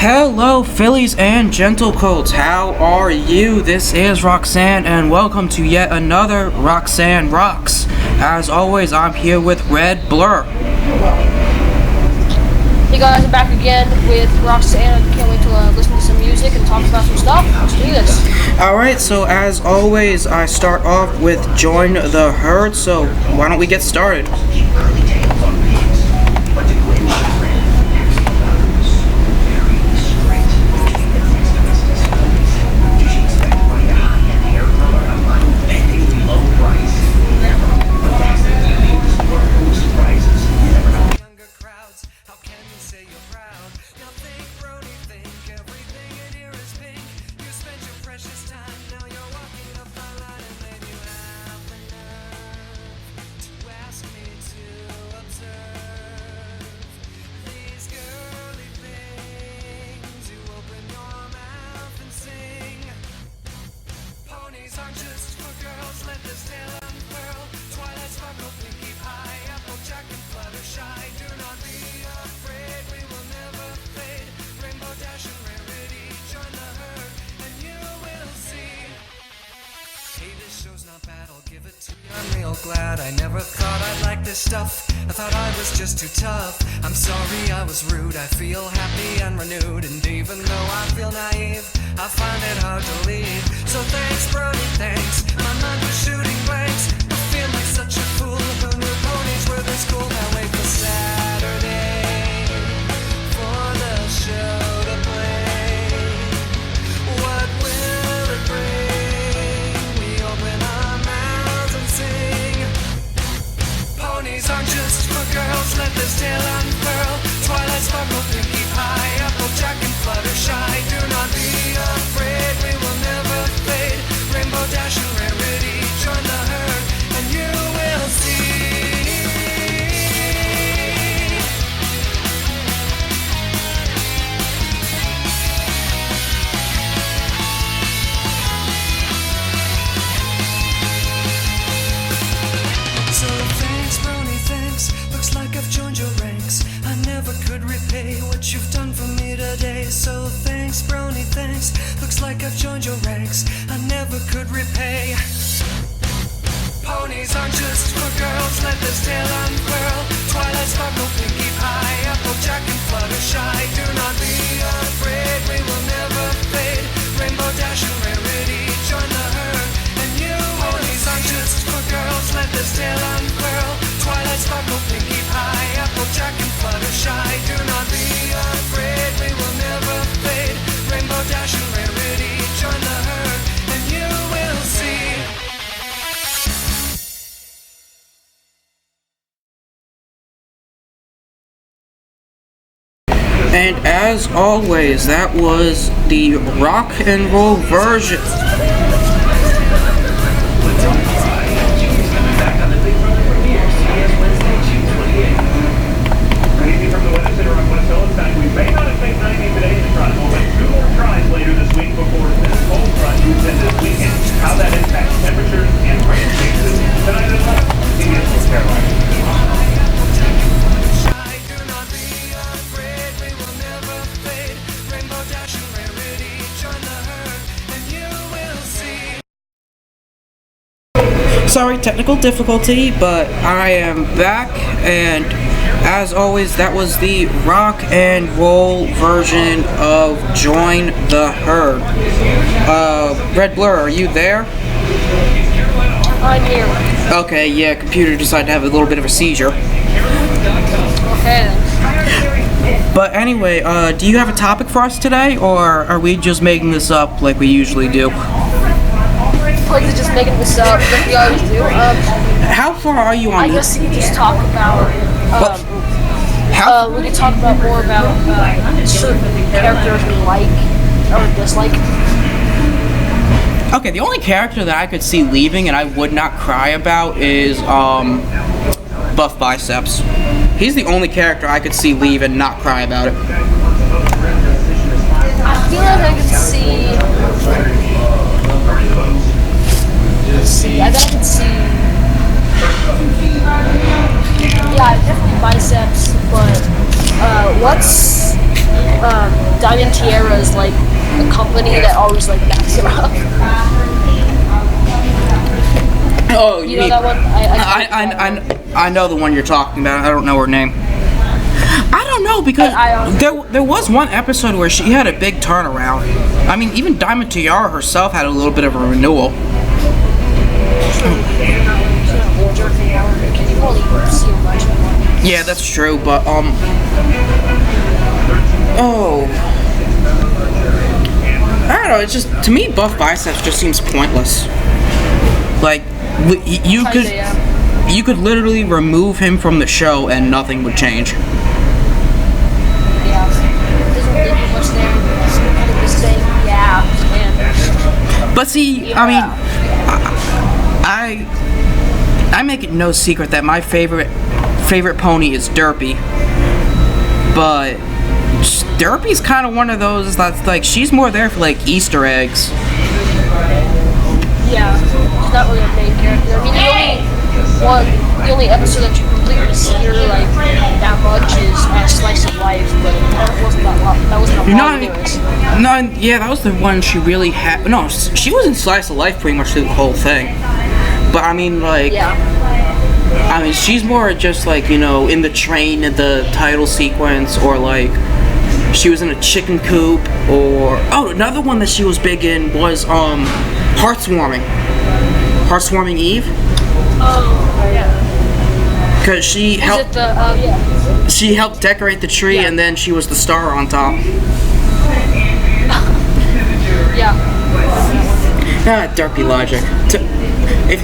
Hello, Phillies and gentle colts. How are you? This is Roxanne, and welcome to yet another Roxanne Rocks. As always, I'm here with Red Blur. Hey guys, I'm back again with Rocksanne. Can't wait to listen to some music and talk about some stuff. Let's do this. Alright, so as always, I start off with Join the Herd, so why don't we get started? I'm real glad I never thought I'd like this stuff. I thought I was just too tough. I'm sorry I was rude. I feel happy and renewed, and even though I feel naive, I find it hard to leave. So thanks, Brody, thanks. My mind was shooting blanks. I feel like such a fool. Who knew ponies were this cool? Now wait for Saturday for the show to play. What will it bring? We open our mouths and sing. Ponies aren't just for girls. Let this tale unfurl. Twilight sparkle, pinky pie, applejack and fluttershy. Do not be afraid, we will never fade. Rainbow dash and rarity, join the herd, and you will see. So thanks, Brony, thanks. Looks like I've joined your ranks. I never could repay what you've done for me today. So thanks, Brony, thanks. Looks like I've joined your ranks. I never could repay. Ponies aren't just for girls. Let this tale unfurl. Twilight sparkle, pinky pie, applejack and fluttershy. Do not be afraid, we will never fade. Rainbow dash and rarity, join the herd, and you. Ponies aren't just for girls. Let this tale unfurl. Twilight sparkle, pinky pie, applejack and fluttershy. Do not be afraid, we will never fade. Rainbow dash and rarity, join the herd, and you will see. And as always, that was the rock and roll version. We may not have made 90 today in the Chronicle, but 2 more tries later this week before this cold front moves in this weekend. How that impacts temperatures and rain chances tonight at 11. CBS North Carolina. Sorry, technical difficulty, but I am back, and as always, that was the rock and roll version of Join the Herd. Red Blur, are you there? I'm here. Okay, yeah, computer decided to have a little bit of a seizure. Okay then. But anyway, do you have a topic for us today, or are we just making this up like we usually do? Like to just making this up like we always do. How far are you on I this? guess we could just talk about. We could talk about more about certain characters we like or dislike. Okay, the only character that I could see leaving and I would not cry about is Buff Biceps. He's the only character I could see leave and not cry about it. I feel like I could see. Let's see. I bet I could see. Yeah, definitely Biceps. But what's Diamond Tiara is like a company that always like backs him up. Oh, You know that one? I know the one you're talking about. I don't know her name. I don't know because there was one episode where she had a big turnaround. I mean, even Diamond Tiara herself had a little bit of a renewal. Yeah, that's true, but I don't know. It's just, to me, Buff Biceps just seems pointless. Like, you could literally remove him from the show and nothing would change. But see, I mean, I make it no secret that my favorite pony is Derpy, but Derpy's kind of one of those that's like, she's more there for like Easter eggs. Yeah, she's not really a main character. I mean, the only episode that you completely see her like that much is Slice of Life, but that wasn't that long. That wasn't a long anyways. Yeah, that was the one she really had. No, she was in Slice of Life pretty much through the whole thing. But I mean, like, yeah. I mean, she's more just like, you know, in the train in the title sequence, or like she was in a chicken coop, or another one that she was big in was Heartswarming Eve. Oh, yeah. Because she helped. She helped decorate the tree, and then she was the star on top. Yeah. Derpy logic.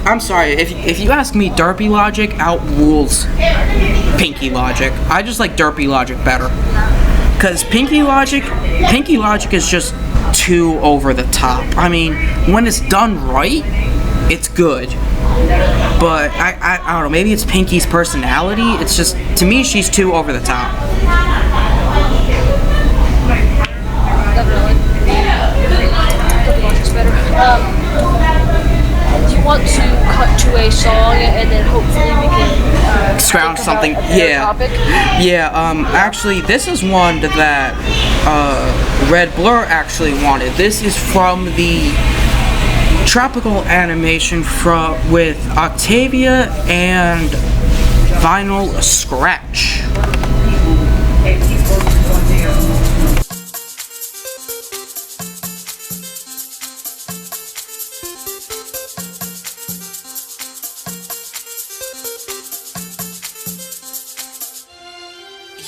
I'm sorry, if you ask me, Derpy logic outrules Pinky logic. I just like Derpy logic better. Because Pinky logic is just too over the top. I mean, when it's done right, it's good. But I don't know, maybe it's Pinky's personality. It's just, to me, she's too over the top. Definitely. Do you want to cut to a song and then hopefully we can scrounge something? Yeah. Actually, this is one that Red Blur actually wanted. This is from the tropical animation with Octavia and Vinyl Scratch.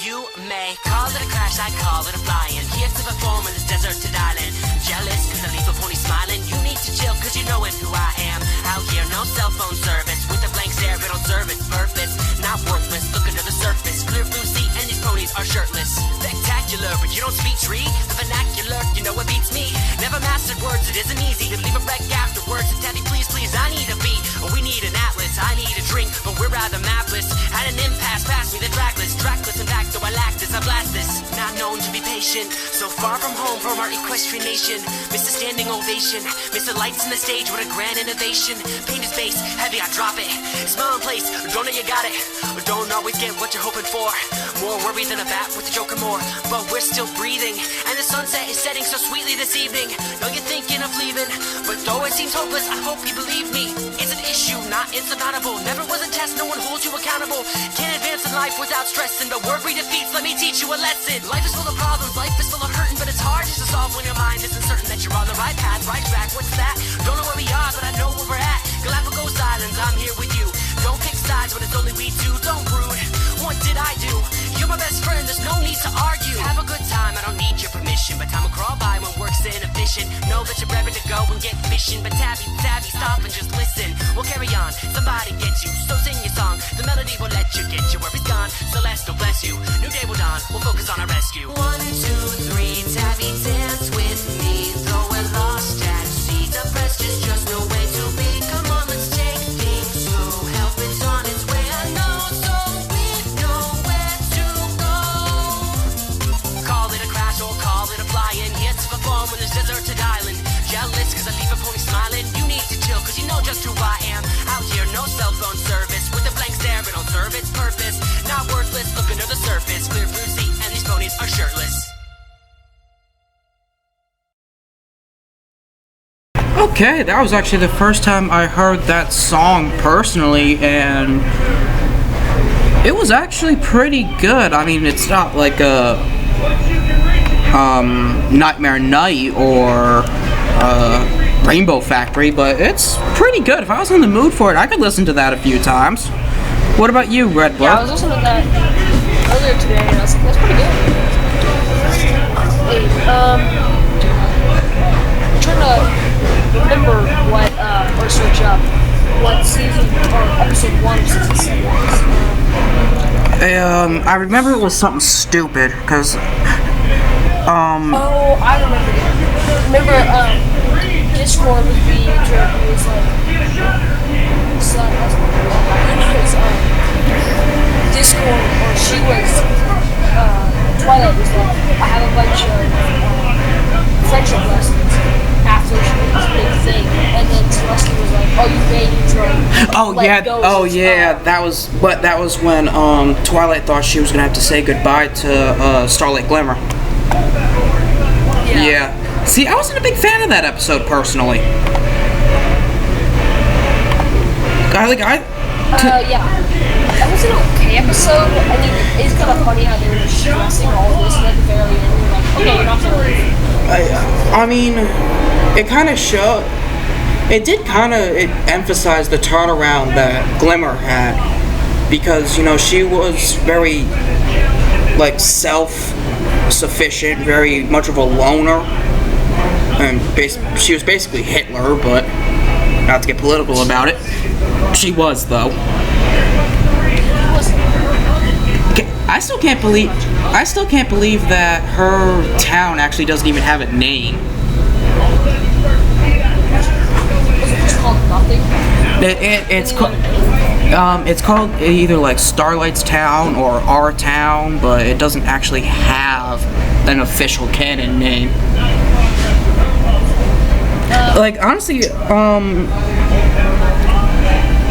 You may call it a crash, I call it a flying. Here to perform in this deserted island. Jealous cause I leave a pony smiling. You need to chill cause you knowin' who I am. Out here, no cell phone service. With a blank stare, but on service purpose. Not worthless, look under the surface. Clear blue sea and these ponies are shirtless. Spectacular, but you don't speak tree. The vernacular, you know what beats me. Never mastered words, it isn't easy to leave a wreck afterwards. And daddy, please, I need a beat. We need an atlas, I need a drink, but we're rather mapless. At an impasse, pass me the trackless. Trackless, in fact, though I lack this, I blast this. Not known to be patient, so far from home from our equestrian nation. Miss a standing ovation, miss the lights in the stage, what a grand innovation. Paint is base, heavy, I drop it. Smile in place, don't know you got it. Don't always get what you're hoping for. More worry than a bat with a joker more. But we're still breathing, and the sunset is setting so sweetly this evening. Know you're thinking of leaving, but though it seems hopeless, I hope you believe me. It's an issue, not insurmountable. Never was a test, no one holds you accountable. Can't advance in life without stressing. The word defeats, let me teach you a lesson. Life is full of problems, life is full of hurting, but it's hard just to solve when your mind isn't certain that you're on the right path, right track. What's that? Don't know where we are, but I know where we're at. Galapagos Islands, I'm here with you. Don't pick sides when it's only we two. Don't brood. What did I do? You're my best friend, there's no need to argue. Have a good time, I don't need your permission, but time will crawl by when work's inefficient. Know that you're ready to go and get fishing, but Tabby, stop and just listen. We'll carry on, somebody get you, so sing your song. The melody will let you get you where it's gone. Celeste will bless you, new day will dawn, we'll focus on our rescue. 1, 2, 3, Tabby, dance with me. Though we're lost at sea, depressed is just no way to be. Come on, let's take things slow. Help it's on its way, I know, so we know where to go. Call it a crash or call it a flying. Here to perform on this deserted island. Jealous cause I leave a pony smiling. You need to chill cause you know just who I am. Out here, no cell phone service. With a blank stare, but don't serve its purpose. Not worthless, look under the surface. Clear blue sea and these ponies are shirtless. Okay, that was actually the first time I heard that song personally, and it was actually pretty good. I mean, it's not like a Nightmare Night or Rainbow Factory, but it's pretty good. If I was in the mood for it, I could listen to that a few times. What about you, Red Bull? Yeah, I was listening to that earlier today, and I was like, that's pretty good. Hey, I'm trying to remember what, or search up what season, or episode 1 of season 7 was. I remember it was something stupid, because, Oh, I remember it. Remember, Discord was being introduced, Discord, or she was, Twilight was like, I have a bunch of friendship lessons after she did this big thing, and then Celeste was like, oh, you made me drunk. That was when Twilight thought she was gonna have to say goodbye to Starlight Glimmer. Yeah. See, I wasn't a big fan of that episode personally. Yeah. That was an okay episode. I mean, it's kind of funny how they were just stressing all of this and at the very end we were like, okay, you're not gonna leave. I mean, it kind of showed. It did kind of emphasize the turnaround that Glimmer had, because she was very like self-sufficient, very much of a loner, and she was basically Hitler, but not to get political about it. She was, though. I still can't believe that her town actually doesn't even have a name. Was it just called nothing? It's called either like Starlight's Town or Our Town, but it doesn't actually have an official canon name. Like, honestly,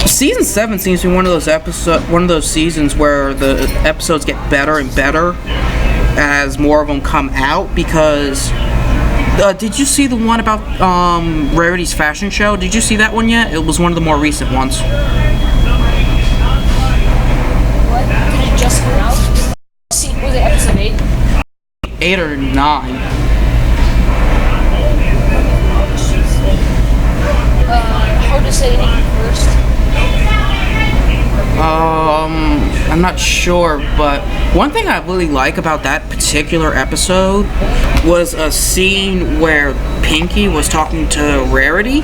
season 7 seems to be one of those seasons where the episodes get better and better as more of them come out, because did you see the one about Rarity's fashion show? Did you see that one yet? It was one of the more recent ones. What? Did it just come out? Was it episode 8? 8 or 9. Hard to say anything first. I'm not sure, but one thing I really like about that particular episode was a scene where Pinky was talking to Rarity,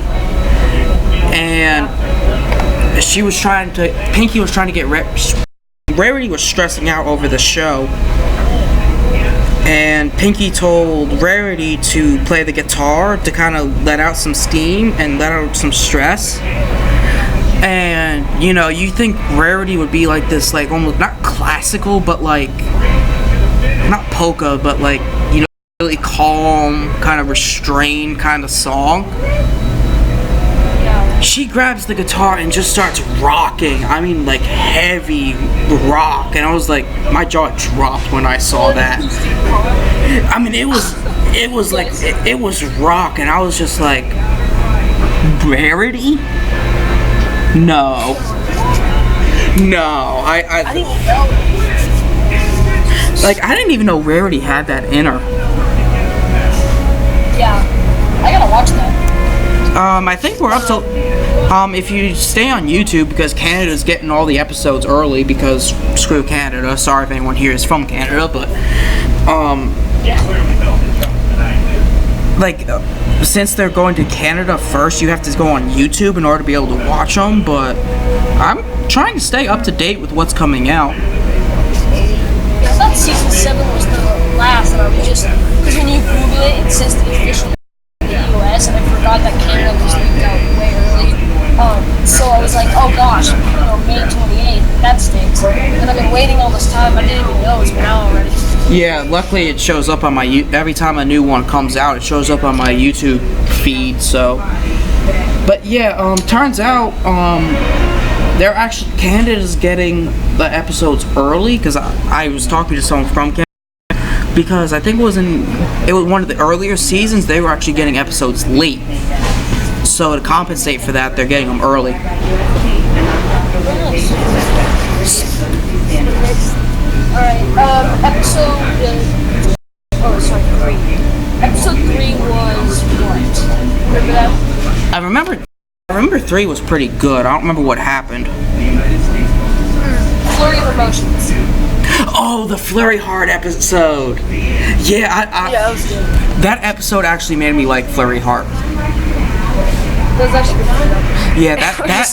and Pinky was trying to get Rarity was stressing out over the show, and Pinky told Rarity to play the guitar to kind of let out some steam and let out some stress. And, you think Rarity would be like this, like, almost, not classical, but like, not polka, but like, really calm, kind of restrained kind of song. Yeah. She grabs the guitar and just starts rocking. I mean, like, heavy rock. And I was like, my jaw dropped when I saw that. I mean, it was rock, and I was just like, Rarity? No, I didn't know. Like, I didn't even know Rarity had that in her. Yeah, I gotta watch that. I think we're up to, if you stay on YouTube, because Canada's getting all the episodes early, because screw Canada, sorry if anyone here is from Canada, but, like, since they're going to Canada first, you have to go on YouTube in order to be able to watch them, but I'm trying to stay up to date with what's coming out. I thought season 7 was the last, and I was just, because when you Google it, it says the official in the US, and I forgot that Canada was leaked out way early. So I was like, oh gosh, May 28th, that stinks. And I've been waiting all this time, I didn't even know it's been out already. Yeah, luckily it shows up on my every time a new one comes out, it shows up on my YouTube feed. So, but yeah, turns out they're actually Canada's getting the episodes early, because I was talking to someone from Canada, because I think it was one of the earlier seasons they were actually getting episodes late. so to compensate for that, they're getting them early. Alright, episode... oh, sorry, 3. Episode 3 was what? Remember that? I remember 3 was pretty good. I don't remember what happened. Flurry of Emotions. Oh, the Flurry Heart episode. Yeah, Yeah, that was good. that episode actually made me like Flurry Heart. That was actually good. Yeah, Hilarious.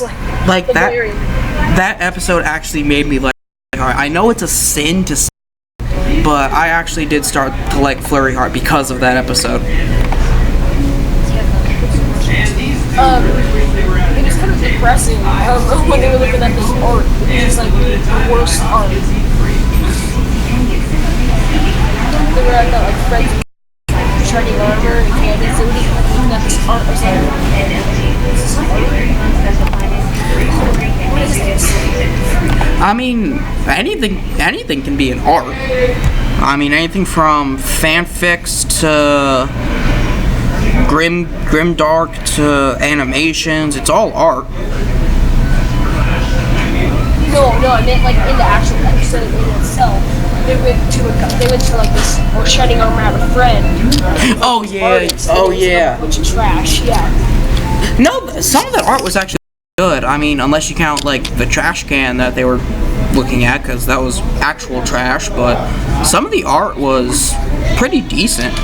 that episode actually made me like Flurry Heart. I know it's a sin to say, but I actually did start to like Flurry Heart because of that episode. It was kind of depressing when they were looking at this art. It was just like the worst art. They were at the like Fred's shiny armor and candies. They were just looking at this art. I was like, is this art? What is this? I mean, anything can be an art. I mean, anything from fanfics to grimdark to animations, it's all art. No, I meant like in the actual episode in itself. They went to like this shining armor had a friend. Oh yeah, oh yeah. Which is trash, yeah. No, some of the art was actually good. I mean, unless you count like the trash can that they were looking at, because that was actual trash. But some of the art was pretty decent.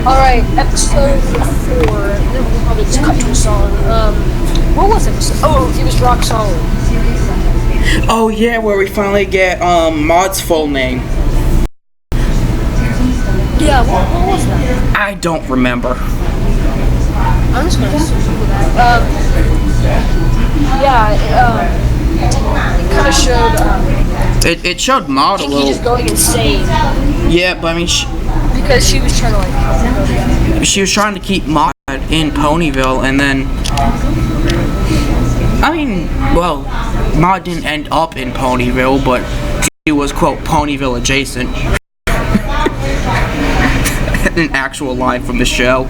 Alright, episode 4. Then we'll probably just cut to a song. What was episode? Oh, it was Rocksanne. Oh yeah, where we finally get Maud's full name. Yeah, what was that? I don't remember. I'm just gonna Google that. It kind of showed It showed Maud a Pinky little. just going insane Yeah, but I mean, because she was trying to like. she was trying to keep Maud in Ponyville, and then, I mean, well, Maud didn't end up in Ponyville, but she was, quote, Ponyville adjacent. An actual line from the show.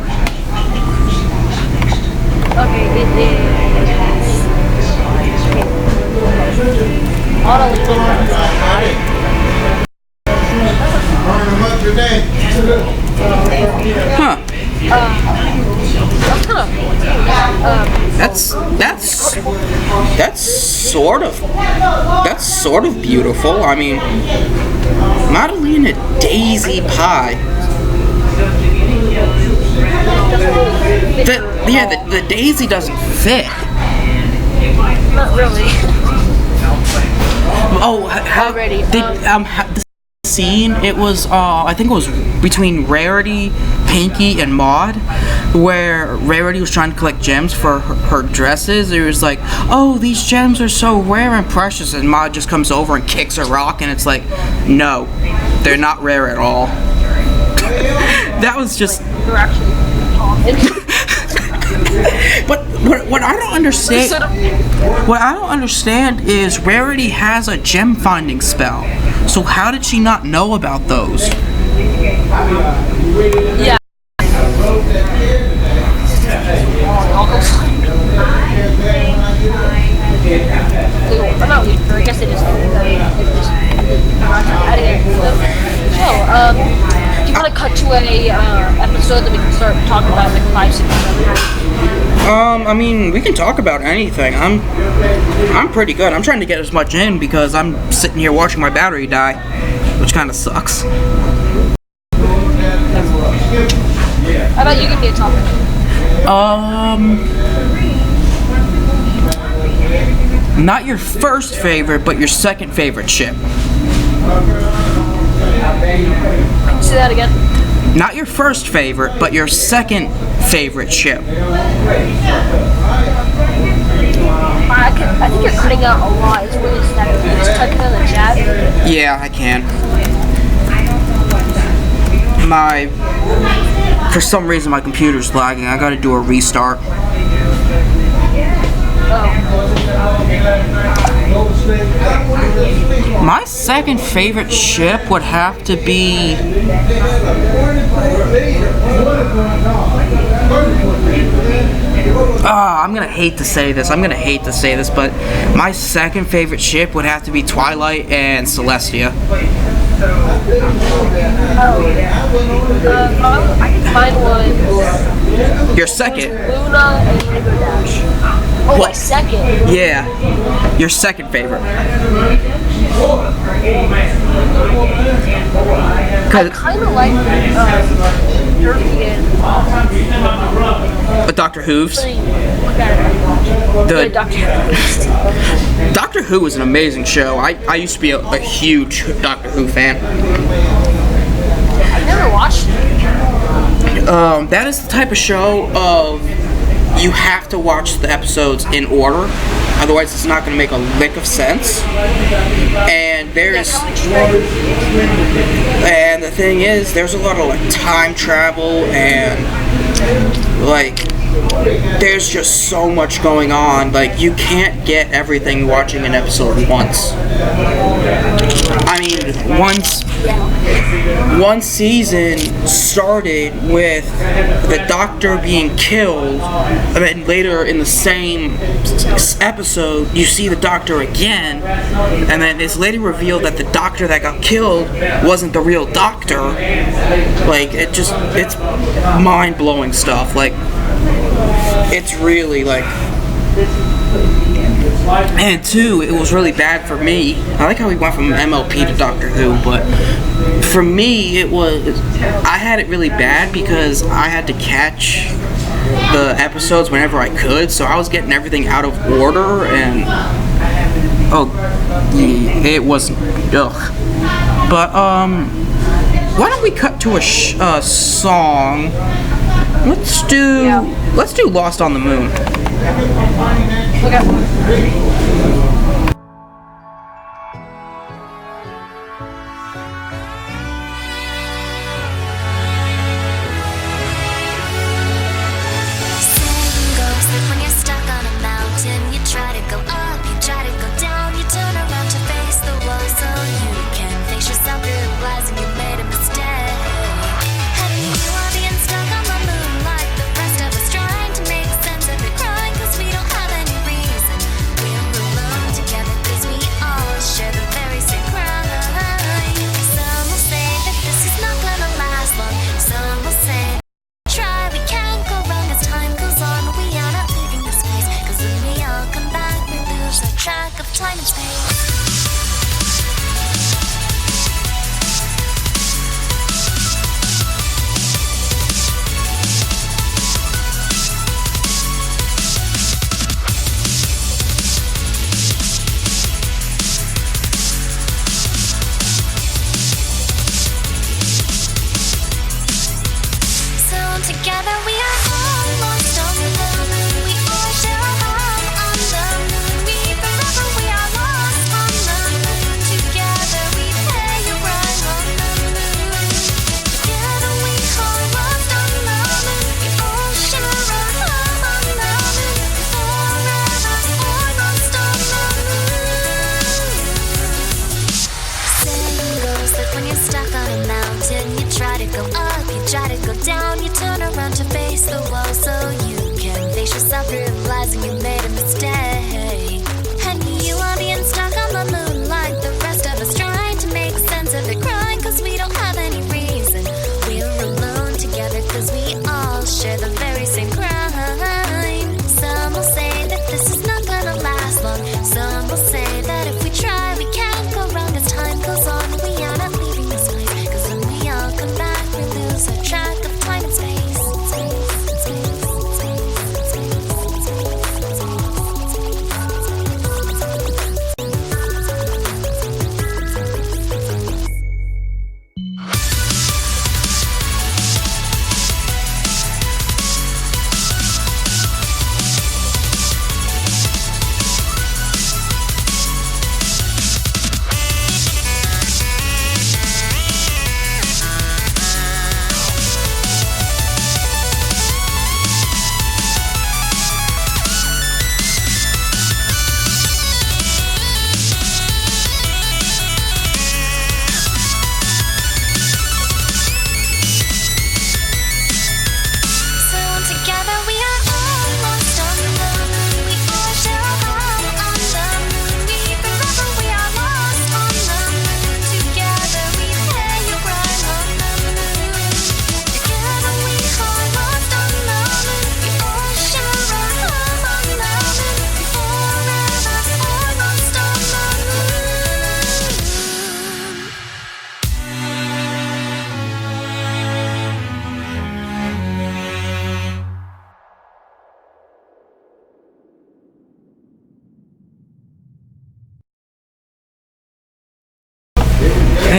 Okay, it is. Huh. That's sort of beautiful. I mean, Madeleine a daisy pie. The daisy doesn't fit. Not really. Oh, Already, the scene, it was, I think it was between Rarity, Pinky, and Maud, where Rarity was trying to collect gems for her dresses. It was like, oh, these gems are so rare and precious, and Maud just comes over and kicks a rock, and it's like, no, they're not rare at all. That was just... You're actually talking. But what I don't understand is Rarity has a gem finding spell. So how did she not know about those? Yeah. I'm not leaving her. I guess they just. So, do you want to cut to a episode that we can start talking about like 5, 6, 7? I mean, we can talk about anything. I'm pretty good. I'm trying to get as much in because I'm sitting here watching my battery die, which kind of sucks. How about you give me a topic? Not your first favorite, but your second favorite ship. Say that again. Not your first favorite, but your second favorite ship. I think you're cutting out a lot. It's really static. Can you just type it in the chat? Yeah, I can. For some reason my computer's lagging. I gotta do a restart. My second favorite ship would have to be... I'm gonna hate to say this. But my second favorite ship would have to be Twilight and Celestia. I can find one. Your second? Luna and Rainbow Dash. Oh, What? my second. Yeah, your second favorite. I kind of like Durfee and Doctor Who's. the Doctor Who. Doctor Who was an amazing show. I used to be a huge Doctor Who fan. I've never watched it. That is the type of show of you have to watch the episodes in order, otherwise it's not going to make a lick of sense. And and the thing is, there's a lot of like time travel and like there's just so much going on. Like you can't get everything watching an episode once. I mean, one season started with the Doctor being killed, and then later in the same episode you see the Doctor again, and then it's later revealed that the Doctor that got killed wasn't the real Doctor. Like it's mind-blowing stuff. Like it's really like... And two, it was really bad for me. I like how we went from MLP to Doctor Who, but for me, I had it really bad because I had to catch the episodes whenever I could, so I was getting everything out of order, and it wasn't. Ugh. But why don't we cut to a song? Let's do Lost on the Moon.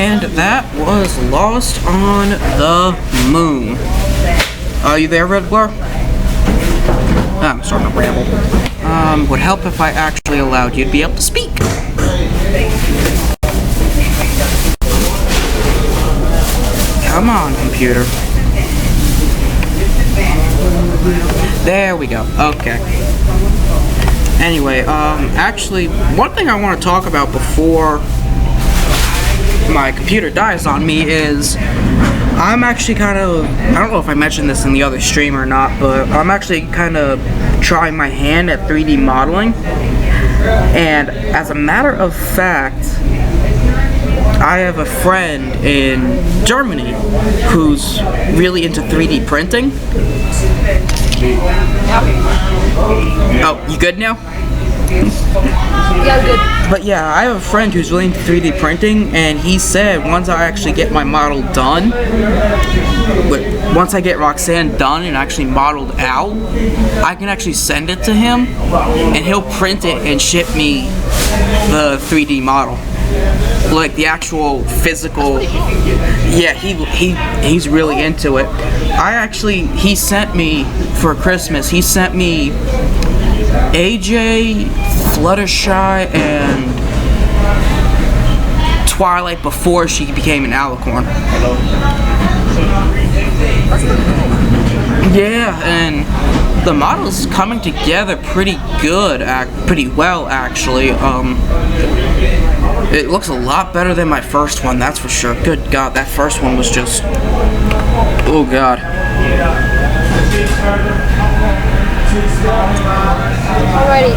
And that was Lost on the Moon. Are you there, Red Blur? I'm starting to ramble. Would help if I actually allowed you to be able to speak. Come on, computer. There we go. Okay. Anyway, actually, one thing I want to talk about before my computer dies on me is I'm actually kind of, I don't know if I mentioned this in the other stream or not, but I'm actually kind of trying my hand at 3D modeling. And as a matter of fact, I have a friend in Germany who's really into 3D printing. Oh, you good now? Yeah, I'm good. But yeah, I have a friend who's really into 3D printing, and he said once I actually get my model done, once I get Roxanne done and actually modeled out, I can actually send it to him, and he'll print it and ship me the 3D model. Like the actual physical. Yeah, he's really into it. He sent me for Christmas, he sent me AJ, Fluttershy, and Twilight before she became an alicorn. Yeah, and the model's coming together pretty good, pretty well actually. It looks a lot better than my first one, that's for sure. Good God, that first one was just, oh God. Alrighty,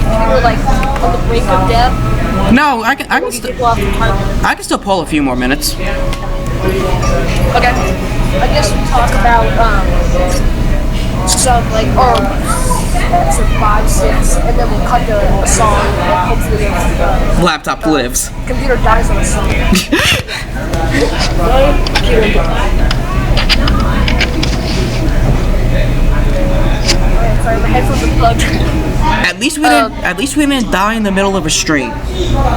you were like on the brink of death? No, I can I still pull a few more minutes. Okay. I guess we talk about some like some 5, 6, and then we'll cut to a song and hopefully Laptop lives. computer dies on a song. Sorry, my headphones are plugged. At least we didn't die in the middle of a stream.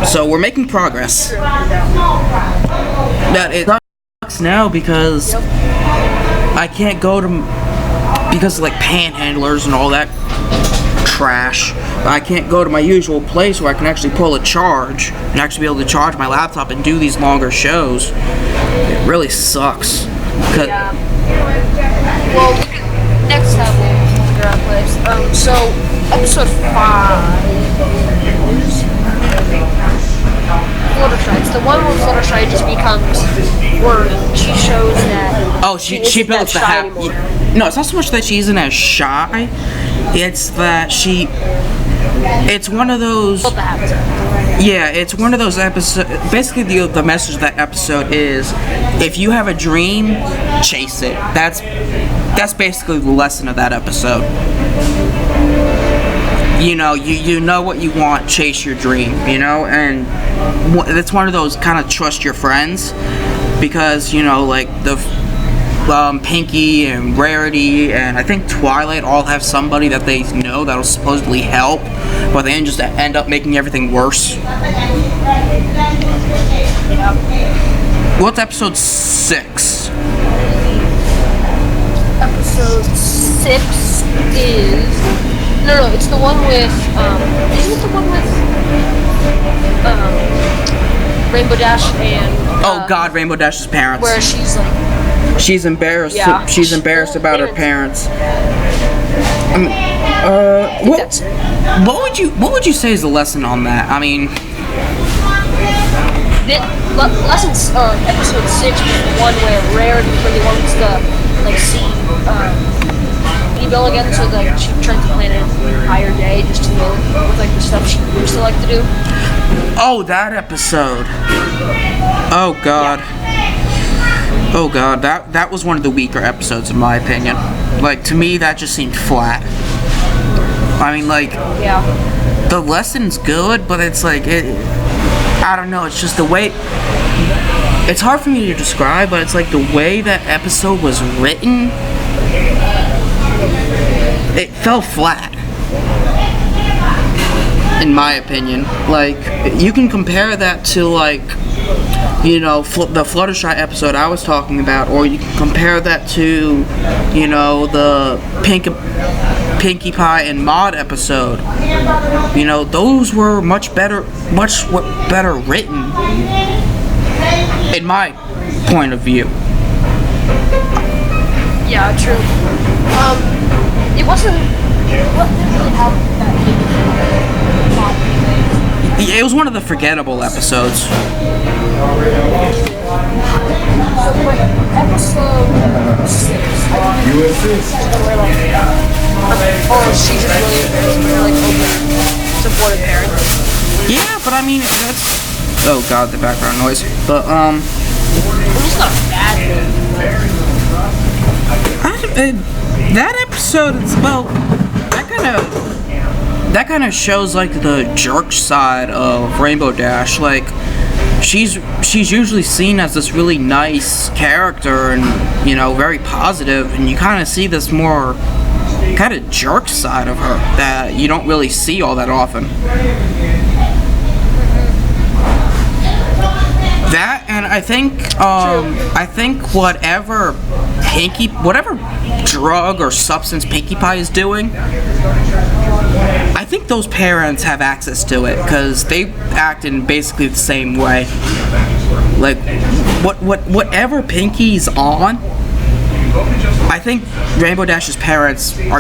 So we're making progress. But it sucks now because I can't go to, because of like panhandlers and all that trash. I can't go to my usual place where I can actually pull a charge and actually be able to charge my laptop and do these longer shows. It really sucks. Yeah. Well, next time we'll figure out a place. So episode 5 is Fluttershy. It's the one where Fluttershy just becomes, where she shows that. Oh, she builds the habit. No, it's not so much that she isn't as shy. It's that it's one of those. Yeah, it's one of those episodes. Basically, the message of that episode is, if you have a dream, chase it. That's basically the lesson of that episode. You know, you know what you want, chase your dream. You know, and it's one of those kind of trust your friends, because you know, like the. Pinky and Rarity and I think Twilight all have somebody that they know that'll supposedly help, but they just end up making everything worse. What's episode 6? Episode 6 is no, it's the one with isn't it the one with Rainbow Dash and oh God, Rainbow Dash's parents. Where she's like. She's embarrassed. Yeah. She's embarrassed about her parents. I mean, what would you say is the lesson on that? I mean, episode 6 was the one where Rarity really wants to like see Bill again, so like she tries to plan an entire day just to deal with like the stuff she used to like to do. Oh, that episode. Oh God. Yeah. Oh God, that was one of the weaker episodes in my opinion. Like, to me, that just seemed flat. I mean, like, yeah. The lesson's good, but it's like, I don't know, it's just the way, it's hard for me to describe, but it's like the way that episode was written, it fell flat. in my opinion. Like, you can compare that to, like, you know, the Fluttershy episode I was talking about, or you can compare that to, you know, the Pinkie Pie and Maud episode. You know, those were much better written, in my point of view. Yeah, true. It wasn't. What didn't really have that big Yeah, it was one of the forgettable episodes. So, like, episode 6, I think where, like, or she's just really embarrassed when they're, like, open, supportive parents. Yeah, but I mean, that's... Oh god, the background noise. But, It's not a bad thing. that episode, that kind of shows, like, the jerk side of Rainbow Dash. Like, she's usually seen as this really nice character and, you know, very positive, and you kind of see this more kind of jerk side of her that you don't really see all that often. That, and I think whatever drug or substance Pinkie Pie is doing, I think those parents have access to it because they act in basically the same way. Like, whatever Pinkie's on, I think Rainbow Dash's parents are